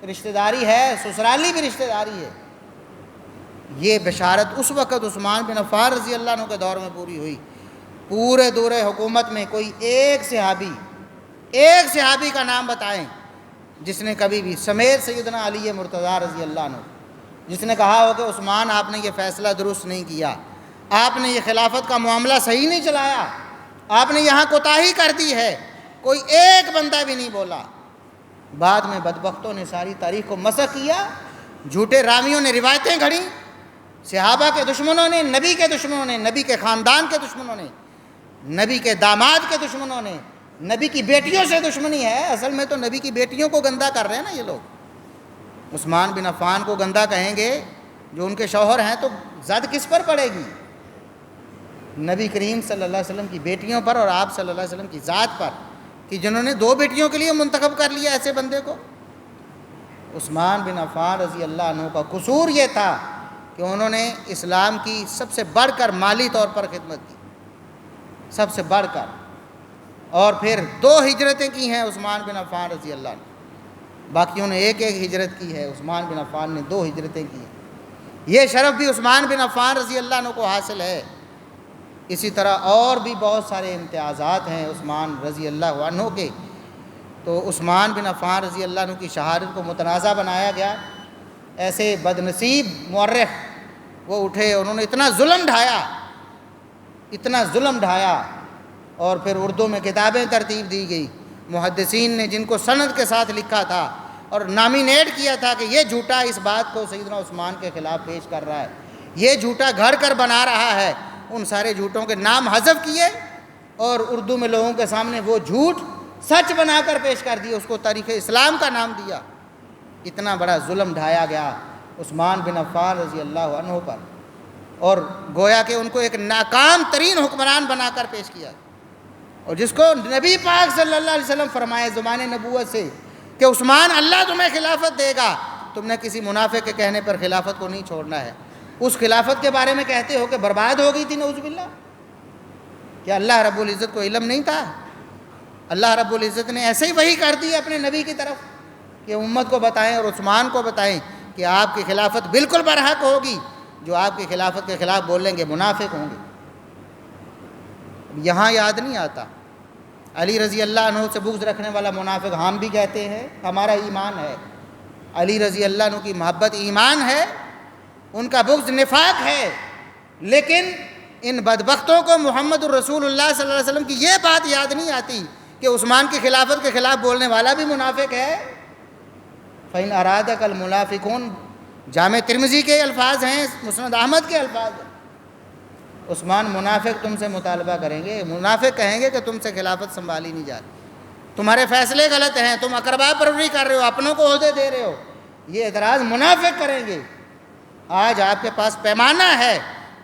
رشتہ داری ہے، سسرالی بھی رشتہ داری ہے۔ یہ بشارت اس وقت عثمان بن عفان رضی اللہ عنہ کے دور میں پوری ہوئی۔ پورے دور حکومت میں کوئی ایک صحابی کا نام بتائیں جس نے کبھی بھی، سمیت سیدنا علی مرتضیٰ رضی اللہ عنہ، جس نے کہا ہو کہ عثمان آپ نے یہ فیصلہ درست نہیں کیا، آپ نے یہ خلافت کا معاملہ صحیح نہیں چلایا، آپ نے یہاں کوتاہی کر دی ہے، کوئی ایک بندہ بھی نہیں بولا۔ بعد میں بدبختوں نے ساری تاریخ کو مسخ کیا، جھوٹے راویوں نے روایتیں گھڑیں، صحابہ کے دشمنوں نے، نبی کے دشمنوں نے، نبی کے خاندان کے دشمنوں نے، نبی کے داماد کے دشمنوں نے، نبی کی بیٹیوں سے دشمنی ہے۔ اصل میں تو نبی کی بیٹیوں کو گندہ کر رہے ہیں نا یہ لوگ۔ عثمان بن عفان کو گندہ کہیں گے جو ان کے شوہر ہیں تو زد کس پر پڑے گی؟ نبی کریم صلی اللہ علیہ وسلم کی بیٹیوں پر اور آپ صلی اللہ علیہ وسلم کی ذات پر، کہ جنہوں نے دو بیٹیوں کے لیے منتخب کر لیا ایسے بندے کو۔ عثمان بن عفان رضی اللہ عنہ کا قصور یہ تھا کہ انہوں نے اسلام کی سب سے بڑھ کر مالی طور پر خدمت کی، سب سے بڑھ کر، اور پھر 2 ہجرتیں کی ہیں عثمان بن عفان رضی اللہ عنہ، باقیوں نے ایک ہجرت کی ہے، عثمان بن عفان نے 2 ہجرتیں کی ہیں۔ یہ شرف بھی عثمان بن عفان رضی اللہ عنہ کو حاصل ہے۔ اسی طرح اور بھی بہت سارے امتیازات ہیں عثمان رضی اللہ عنہ کے۔ تو عثمان بن عفان رضی اللہ عنہ کی شہادت کو متنازع بنایا گیا۔ ایسے بدنصیب مورخ وہ اٹھے، انہوں نے اتنا ظلم ڈھایا، اور پھر اردو میں کتابیں ترتیب دی گئی، محدثین نے جن کو سند کے ساتھ لکھا تھا اور نامینیٹ کیا تھا کہ یہ جھوٹا اس بات کو سیدنا عثمان کے خلاف پیش کر رہا ہے، یہ جھوٹا گھڑ کر بنا رہا ہے، ان سارے جھوٹوں کے نام حذف کیے اور اردو میں لوگوں کے سامنے وہ جھوٹ سچ بنا کر پیش کر دیے، اس کو تاریخ اسلام کا نام دیا۔ اتنا بڑا ظلم ڈھایا گیا عثمان بن عفان رضی اللہ عنہ پر، اور گویا کہ ان کو ایک ناکام ترین حکمران بنا کر پیش کیا۔ اور جس کو نبی پاک صلی اللہ علیہ وسلم فرمائے زبان نبوت سے کہ عثمان اللہ تمہیں خلافت دے گا، تم نے کسی منافق کے کہنے پر خلافت کو نہیں چھوڑنا ہے۔ اس خلافت کے بارے میں کہتے ہو کہ برباد ہو گئی تھی نعوذ باللہ، کیا اللہ رب العزت کو علم نہیں تھا؟ اللہ رب العزت نے ایسے ہی وحی کر دی اپنے نبی کی طرف کہ امت کو بتائیں اور عثمان کو بتائیں کہ آپ کی خلافت بالکل برحق ہوگی، جو آپ کی خلافت کے خلاف بولیں گے منافق ہوں گے۔ یہاں یاد نہیں آتا علی رضی اللہ عنہ سے بغض رکھنے والا منافق، ہم بھی کہتے ہیں ہمارا ایمان ہے، علی رضی اللہ عنہ کی محبت ایمان ہے، ان کا بغض نفاق ہے، لیکن ان بدبختوں کو محمد الرسول اللہ صلی اللہ علیہ وسلم کی یہ بات یاد نہیں آتی کہ عثمان کی خلافت کے خلاف بولنے والا بھی منافق ہے۔ فَإِنْ أَرَادَكَ الْمُنَافِقُونَ جامع ترمذی کے الفاظ ہیں، مسند احمد کے الفاظ ہیں۔ عثمان منافق تم سے مطالبہ کریں گے، منافق کہیں گے کہ تم سے خلافت سنبھالی نہیں جاتی، تمہارے فیصلے غلط ہیں، تم اقربا پروری کر رہے ہو، اپنوں کو عہدے دے رہے ہو، یہ اعتراض منافق کریں گے۔ آج آپ کے پاس پیمانہ ہے،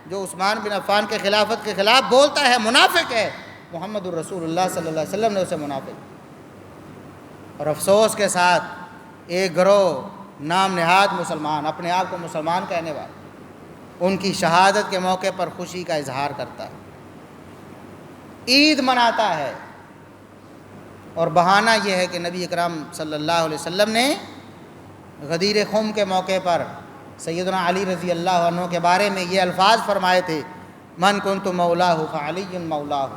جو عثمان بن عفان کے خلافت کے خلاف بولتا ہے منافق ہے، محمد الرسول اللہ صلی اللہ علیہ وسلم نے اسے منافق۔ اور افسوس کے ساتھ ایک گروہ نام نہاد مسلمان، اپنے آپ کو مسلمان کہنے والے، ان کی شہادت کے موقع پر خوشی کا اظہار کرتا ہے، عید مناتا ہے، اور بہانہ یہ ہے کہ نبی اکرم صلی اللہ علیہ وسلم نے غدیر خم کے موقع پر سیدنا علی رضی اللہ عنہ کے بارے میں یہ الفاظ فرمائے تھے، من کنت مولاہ فعلی مولاہ،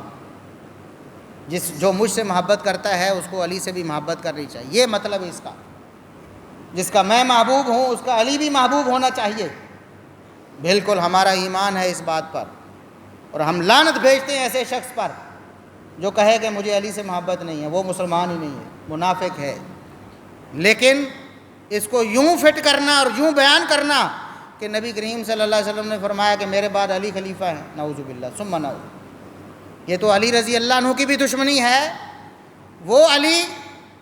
جو مجھ سے محبت کرتا ہے اس کو علی سے بھی محبت کرنی چاہیے، یہ مطلب ہے اس کا، جس کا میں محبوب ہوں اس کا علی بھی محبوب ہونا چاہیے۔ بالکل ہمارا ایمان ہے اس بات پر، اور ہم لعنت بھیجتے ہیں ایسے شخص پر جو کہے کہ مجھے علی سے محبت نہیں ہے، وہ مسلمان ہی نہیں ہے، منافق ہے۔ لیکن اس کو یوں فٹ کرنا اور یوں بیان کرنا کہ نبی کریم صلی اللہ علیہ وسلم نے فرمایا کہ میرے بعد علی خلیفہ ہیں، نعوذ باللہ ثم نعوذ، یہ تو علی رضی اللہ عنہ کی بھی دشمنی ہے۔ وہ علی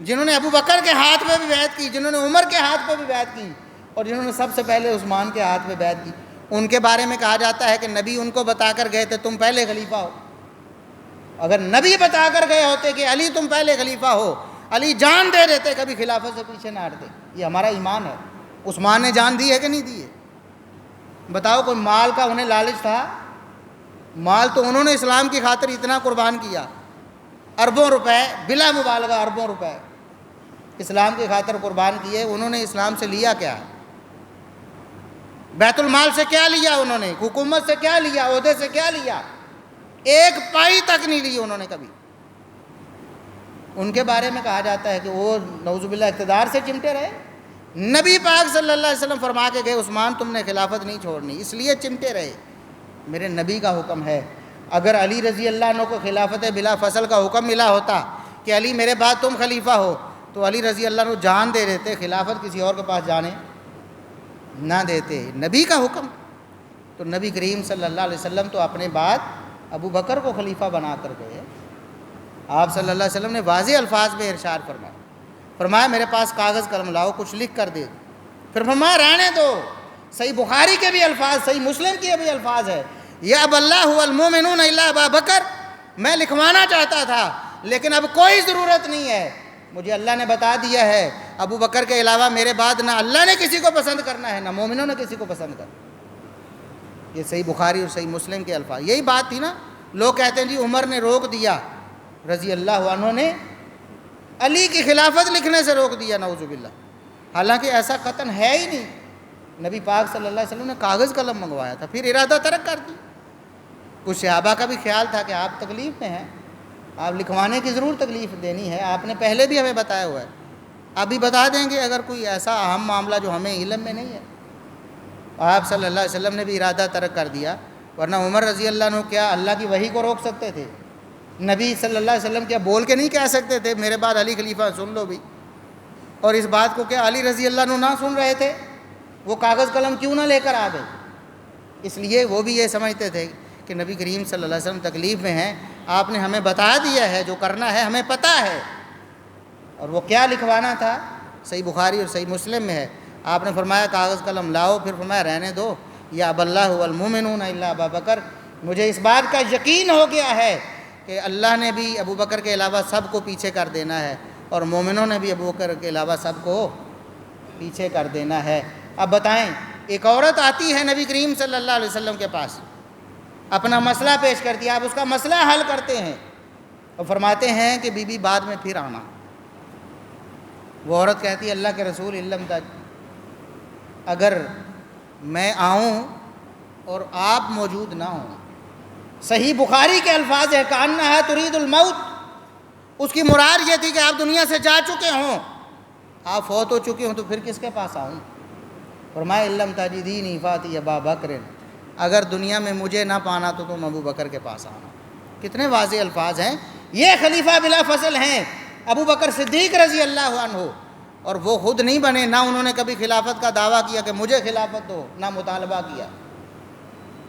جنہوں نے ابو بکر کے ہاتھ پہ بھی بیعت کی، جنہوں نے عمر کے ہاتھ پہ بھی بیعت کی، اور جنہوں نے سب سے پہلے عثمان کے ہاتھ پہ بیعت کی، ان کے بارے میں کہا جاتا ہے کہ نبی ان کو بتا کر گئے تھے تم پہلے خلیفہ ہو۔ اگر نبی بتا کر گئے ہوتے کہ علی تم پہلے خلیفہ ہو، علی جان دے دیتے، کبھی خلافت سے پیچھے نہ ہٹتے۔ یہ ہمارا ایمان ہے۔ عثمان نے جان دی ہے کہ نہیں دی ہے؟ بتاؤ، کوئی مال کا انہیں لالچ تھا؟ مال تو انہوں نے اسلام کی خاطر اتنا قربان کیا، اربوں روپے، بلا مبالغہ اربوں روپے اسلام کی خاطر قربان کیے۔ انہوں نے اسلام سے لیا کیا؟ بیت المال سے کیا لیا انہوں نے؟ حکومت سے کیا لیا؟ عہدے سے کیا لیا؟ ایک پائی تک نہیں لی انہوں نے کبھی۔ ان کے بارے میں کہا جاتا ہے کہ وہ نعوذ باللہ اقتدار سے چمٹے رہے۔ نبی پاک صلی اللہ علیہ وسلم فرما کے گئے عثمان تم نے خلافت نہیں چھوڑنی، اس لیے چمٹے رہے۔ میرے نبی کا حکم ہے، اگر علی رضی اللہ عنہ کو خلافت بلا فصل کا حکم ملا ہوتا کہ علی میرے بعد تم خلیفہ ہو، تو علی رضی اللہ عنہ جان دے دیتے، خلافت کسی اور کے پاس جانے نہ دیتے۔ نبی کا حکم، تو نبی کریم صلی اللہ علیہ وسلم تو اپنے بعد ابو بکر کو خلیفہ بنا کر گئے۔ آپ صلی اللہ علیہ وسلم نے واضح الفاظ میں ارشاد فرمایا میرے پاس کاغذ قلم لاؤ، کچھ لکھ کر دے۔ پھر فرمایا رہنے دو۔ صحیح بخاری کے بھی الفاظ، صحیح مسلم کے بھی الفاظ ہے، یا اب اللہ والمومنون الا ابا بکر، میں لکھوانا چاہتا تھا لیکن اب کوئی ضرورت نہیں ہے، مجھے اللہ نے بتا دیا ہے ابو بکر کے علاوہ میرے بعد نہ اللہ نے کسی کو پسند کرنا ہے، نہ مومنوں نے کسی کو پسند کرنا۔ یہ صحیح بخاری اور صحیح مسلم کے الفاظ۔ یہی بات تھی نا، لوگ کہتے ہیں جی عمر نے روک دیا، رضی اللہ عنہ نے علی کی خلافت لکھنے سے روک دیا، نعوذ باللہ، حالانکہ ایسا قطعاً ہے ہی نہیں۔ نبی پاک صلی اللہ علیہ وسلم نے کاغذ قلم منگوایا تھا، پھر ارادہ ترک کر دی۔ کچھ صحابہ کا بھی خیال تھا کہ آپ تکلیف میں ہیں، آپ لکھوانے کی ضرور تکلیف دینی ہے، آپ نے پہلے بھی ہمیں بتایا ہوا ہے، آپ بھی بتا دیں گے اگر کوئی ایسا اہم معاملہ جو ہمیں علم میں نہیں ہے۔ آپ صلی اللہ علیہ وسلم نے بھی ارادہ ترک کر دیا، ورنہ عمر رضی اللہ عنہ کیا اللہ کی وحی کو روک سکتے تھے؟ نبی صلی اللہ علیہ وسلم کیا بول کے نہیں کہہ سکتے تھے میرے بعد علی خلیفہ، سن لو بھی؟ اور اس بات کو کیا علی رضی اللہ عنہ نہ سن رہے تھے؟ وہ کاغذ قلم کیوں نہ لے کر آ گئے؟ اس لیے وہ بھی یہ سمجھتے تھے کہ نبی کریم صلی اللہ علیہ وسلم تکلیف میں ہیں، آپ نے ہمیں بتا دیا ہے جو کرنا ہے، ہمیں پتہ ہے۔ اور وہ کیا لکھوانا تھا؟ صحیح بخاری اور صحیح مسلم میں ہے، آپ نے فرمایا کاغذ قلم لاؤ، پھر فرمایا رہنے دو، یا اب اللہ والمومنون الا ابا بکر، مجھے اس بات کا یقین ہو گیا ہے کہ اللہ نے بھی ابو بکر کے علاوہ سب کو پیچھے کر دینا ہے اور مومنوں نے بھی ابو بکر کے علاوہ سب کو پیچھے کر دینا ہے۔ اب بتائیں، ایک عورت آتی ہے نبی کریم صلی اللہ علیہ وسلم کے پاس، اپنا مسئلہ پیش کرتی ہے، آپ اس کا مسئلہ حل کرتے ہیں اور فرماتے ہیں کہ بی بی بعد میں پھر آنا۔ وہ عورت کہتی ہے اللہ کے رسول علم تج، اگر میں آؤں اور آپ موجود نہ ہوں، صحیح بخاری کے الفاظ ہے کانہا ترید الموت، اس کی مراد یہ تھی کہ آپ دنیا سے جا چکے ہوں، آپ فوت ہو چکے ہوں، تو پھر کس کے پاس آؤں؟ فرمایا علم تجدینی فاتی ابا بکر، اگر دنیا میں مجھے نہ پانا تو تم ابو بکر کے پاس آنا۔ کتنے واضح الفاظ ہیں، یہ خلیفہ بلا فصل ہیں ابو بکر صدیق رضی اللہ عنہ، اور وہ خود نہیں بنے، نہ انہوں نے کبھی خلافت کا دعویٰ کیا کہ مجھے خلافت دو، نہ مطالبہ کیا۔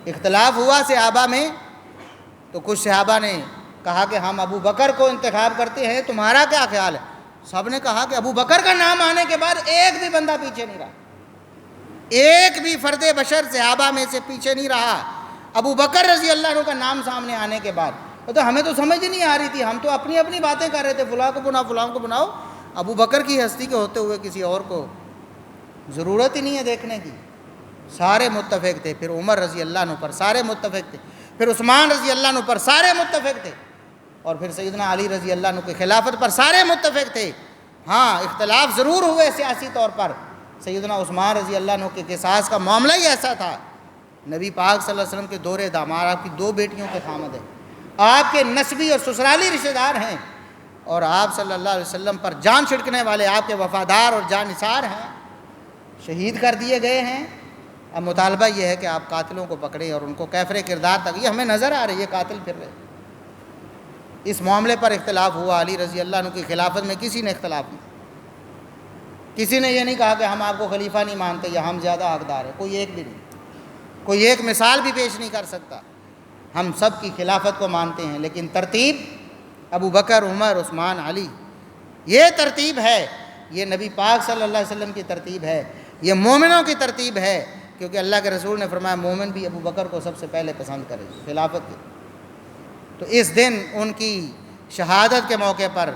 اختلاف ہوا صحابہ میں تو کچھ صحابہ نے کہا کہ ہم ابو بکر کو انتخاب کرتے ہیں، تمہارا کیا خیال ہے؟ سب نے کہا کہ ابو بکر کا نام آنے کے بعد ایک بھی بندہ پیچھے نہیں رہا، ایک بھی فرد بشر صحابہ میں سے پیچھے نہیں رہا ابو بکر رضی اللہ عنہ کا نام سامنے آنے کے بعد۔ تو ہمیں تو سمجھ نہیں آ رہی تھی، ہم تو اپنی اپنی باتیں کر رہے تھے، فلاں کو بناؤ فلاں کو بناؤ، ابو بکر کی ہستی کے ہوتے ہوئے کسی اور کو ضرورت ہی نہیں ہے دیکھنے کی۔ سارے متفق تھے، پھر عمر رضی اللہ عنہ پر سارے متفق تھے، پھر عثمان رضی اللہ عنہ پر سارے متفق تھے، اور پھر سیدنا علی رضی اللہ عنہ کی خلافت پر سارے متفق تھے۔ ہاں اختلاف ضرور ہوئے سیاسی طور پر، سیدنا عثمان رضی اللہ عنہ کے قصاص کا معاملہ ہی ایسا تھا، نبی پاک صلی اللہ علیہ وسلم کے دور داماد، آپ کی 2 بیٹیوں کے خامد ہیں، آپ کے نسبی اور سسرالی رشتہ دار ہیں، اور آپ صلی اللہ علیہ وسلم پر جان چھڑکنے والے آپ کے وفادار اور جان نثار ہیں، شہید کر دیے گئے ہیں۔ اب مطالبہ یہ ہے کہ آپ قاتلوں کو پکڑیں اور ان کو کیفر کردار تک، یہ ہمیں نظر آ رہی ہے قاتل پھر رہے۔ اس معاملے پر اختلاف ہوا، علی رضی اللہ عنہ کی خلافت میں کسی نے اختلاف نہیں، کسی نے یہ نہیں کہا کہ ہم آپ کو خلیفہ نہیں مانتے یا ہم زیادہ حقدار ہیں، کوئی ایک بھی نہیں، کوئی ایک مثال بھی پیش نہیں کر سکتا۔ ہم سب کی خلافت کو مانتے ہیں، لیکن ترتیب ابو بکر، عمر، عثمان، علی، یہ ترتیب ہے، یہ نبی پاک صلی اللہ علیہ وسلم کی ترتیب ہے، یہ مومنوں کی ترتیب ہے، کیونکہ اللہ کے رسول نے فرمایا مومن بھی ابو بکر کو سب سے پہلے پسند کرے خلافت کے۔ تو اس دن ان کی شہادت کے موقع پر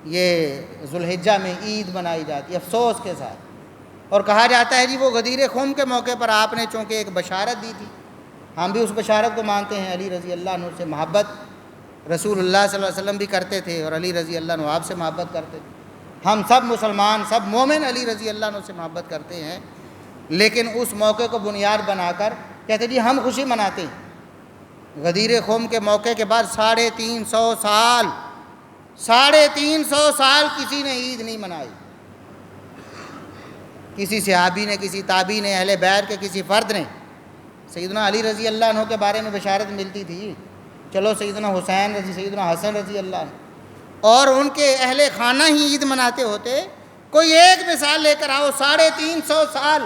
یہ ذوالحجہ میں عید منائی جاتی ہے افسوس کے ساتھ، اور کہا جاتا ہے جی وہ غدیر خم کے موقع پر آپ نے چونکہ ایک بشارت دی تھی، ہم بھی اس بشارت کو مانتے ہیں۔ علی رضی اللہ عنہ سے محبت رسول اللہ صلی اللہ علیہ وسلم بھی کرتے تھے، اور علی رضی اللہ عنہ آپ سے محبت کرتے تھے، ہم سب مسلمان، سب مومن علی رضی اللہ عنہ سے محبت کرتے ہیں، لیکن اس موقع کو بنیاد بنا کر کہتے جی ہم خوشی مناتے ہیں۔ غدیر خم کے موقع کے بعد 350 سال 350 سال کسی نے عید نہیں منائی، کسی صحابی نے، کسی تابعی نے، اہل بیت کے کسی فرد نے۔ سیدنا علی رضی اللہ عنہ کے بارے میں بشارت ملتی تھی، چلو سیدنا حسین سیدنا حسن رضی اللہ عنہ اور ان کے اہل خانہ ہی عید مناتے ہوتے، کوئی ایک مثال لے کر آؤ، 350 سال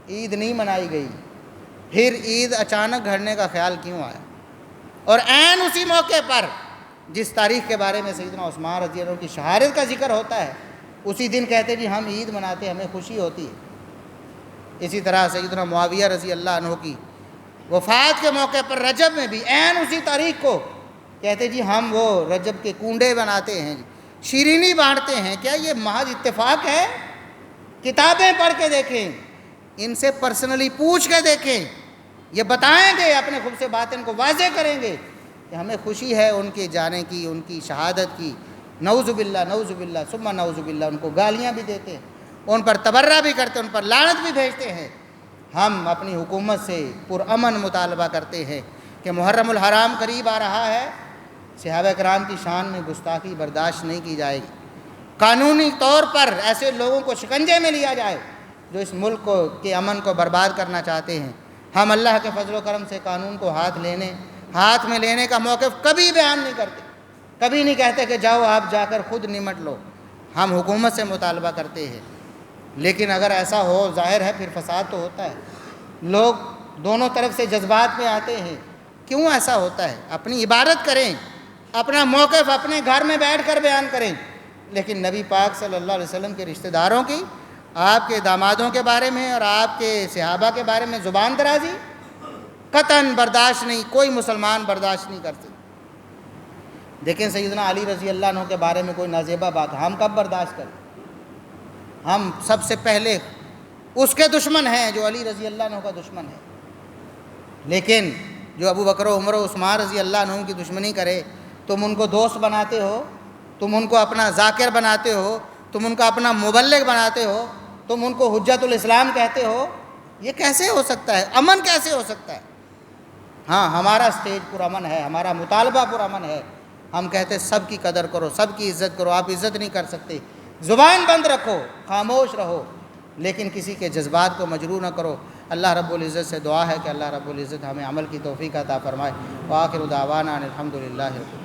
عید نہیں منائی گئی، پھر عید اچانک گھڑنے کا خیال کیوں آیا؟ اور عین اسی موقع پر جس تاریخ کے بارے میں سیدنا عثمان رضی اللہ عنہ کی شہادت کا ذکر ہوتا ہے، اسی دن کہتے جی ہم عید مناتے، ہمیں خوشی ہوتی ہے۔ اسی طرح سیدنا معاویہ رضی اللہ عنہ کی وفات کے موقع پر رجب میں بھی عین اسی تاریخ کو کہتے جی ہم وہ رجب کے کنڈے بناتے ہیں، شیرینی بانٹتے ہیں۔ کیا یہ محض اتفاق ہے؟ کتابیں پڑھ کے دیکھیں، ان سے پرسنلی پوچھ کے دیکھیں، یہ بتائیں گے، اپنے خود سے باطن کو واضح کریں گے کہ ہمیں خوشی ہے ان کے جانے کی، ان کی شہادت کی۔ نعوذ باللہ ثم نعوذ باللہ، ان کو گالیاں بھی دیتے ہیں، ان پر تبرہ بھی کرتے ہیں، ان پر لعنت بھی بھیجتے ہیں۔ ہم اپنی حکومت سے پرامن مطالبہ کرتے ہیں کہ محرم الحرام قریب آ رہا ہے، صحابہ کرام کی شان میں گستاخی برداشت نہیں کی جائے گی، قانونی طور پر ایسے لوگوں کو شکنجے میں لیا جائے جو اس ملک کو کے امن کو برباد کرنا چاہتے ہیں۔ ہم اللہ کے فضل و کرم سے قانون کو ہاتھ میں لینے کا موقف کبھی بیان نہیں کرتے، کبھی نہیں کہتے کہ جاؤ آپ جا کر خود نمٹ لو، ہم حکومت سے مطالبہ کرتے ہیں۔ لیکن اگر ایسا ہو، ظاہر ہے پھر فساد تو ہوتا ہے، لوگ دونوں طرف سے جذبات میں آتے ہیں۔ کیوں ایسا ہوتا ہے؟ اپنی عبادت کریں، اپنا موقف اپنے گھر میں بیٹھ کر بیان کریں، لیکن نبی پاک صلی اللہ علیہ وسلم کے رشتہ داروں کی، آپ کے دامادوں کے بارے میں اور آپ کے صحابہ کے بارے میں زبان درازی قطعاً برداشت نہیں، کوئی مسلمان برداشت نہیں کرتے۔ دیکھیں سیدنا علی رضی اللہ عنہ کے بارے میں کوئی نازیبہ بات ہم کب برداشت کریں؟ ہم سب سے پہلے اس کے دشمن ہیں جو علی رضی اللہ عنہ کا دشمن ہے، لیکن جو ابو بکر و عمر و عثمان رضی اللہ عنہ کی دشمنی کرے، تم ان کو دوست بناتے ہو، تم ان کو اپنا ذاکر بناتے ہو، تم ان کا اپنا مبلغ بناتے ہو، تم ان کو حجت الاسلام کہتے ہو، یہ کیسے ہو سکتا ہے؟ امن کیسے ہو سکتا ہے؟ ہاں ہمارا سٹیج پرامن ہے، ہمارا مطالبہ پرامن ہے، ہم کہتے سب کی قدر کرو، سب کی عزت کرو، آپ عزت نہیں کر سکتے، زبان بند رکھو، خاموش رہو، لیکن کسی کے جذبات کو مجروح نہ کرو۔ اللہ رب العزت سے دعا ہے کہ اللہ رب العزت ہمیں عمل کی توفیق عطا فرمائے۔ وآخر دعوانا ان الحمد للہ رب العالمین۔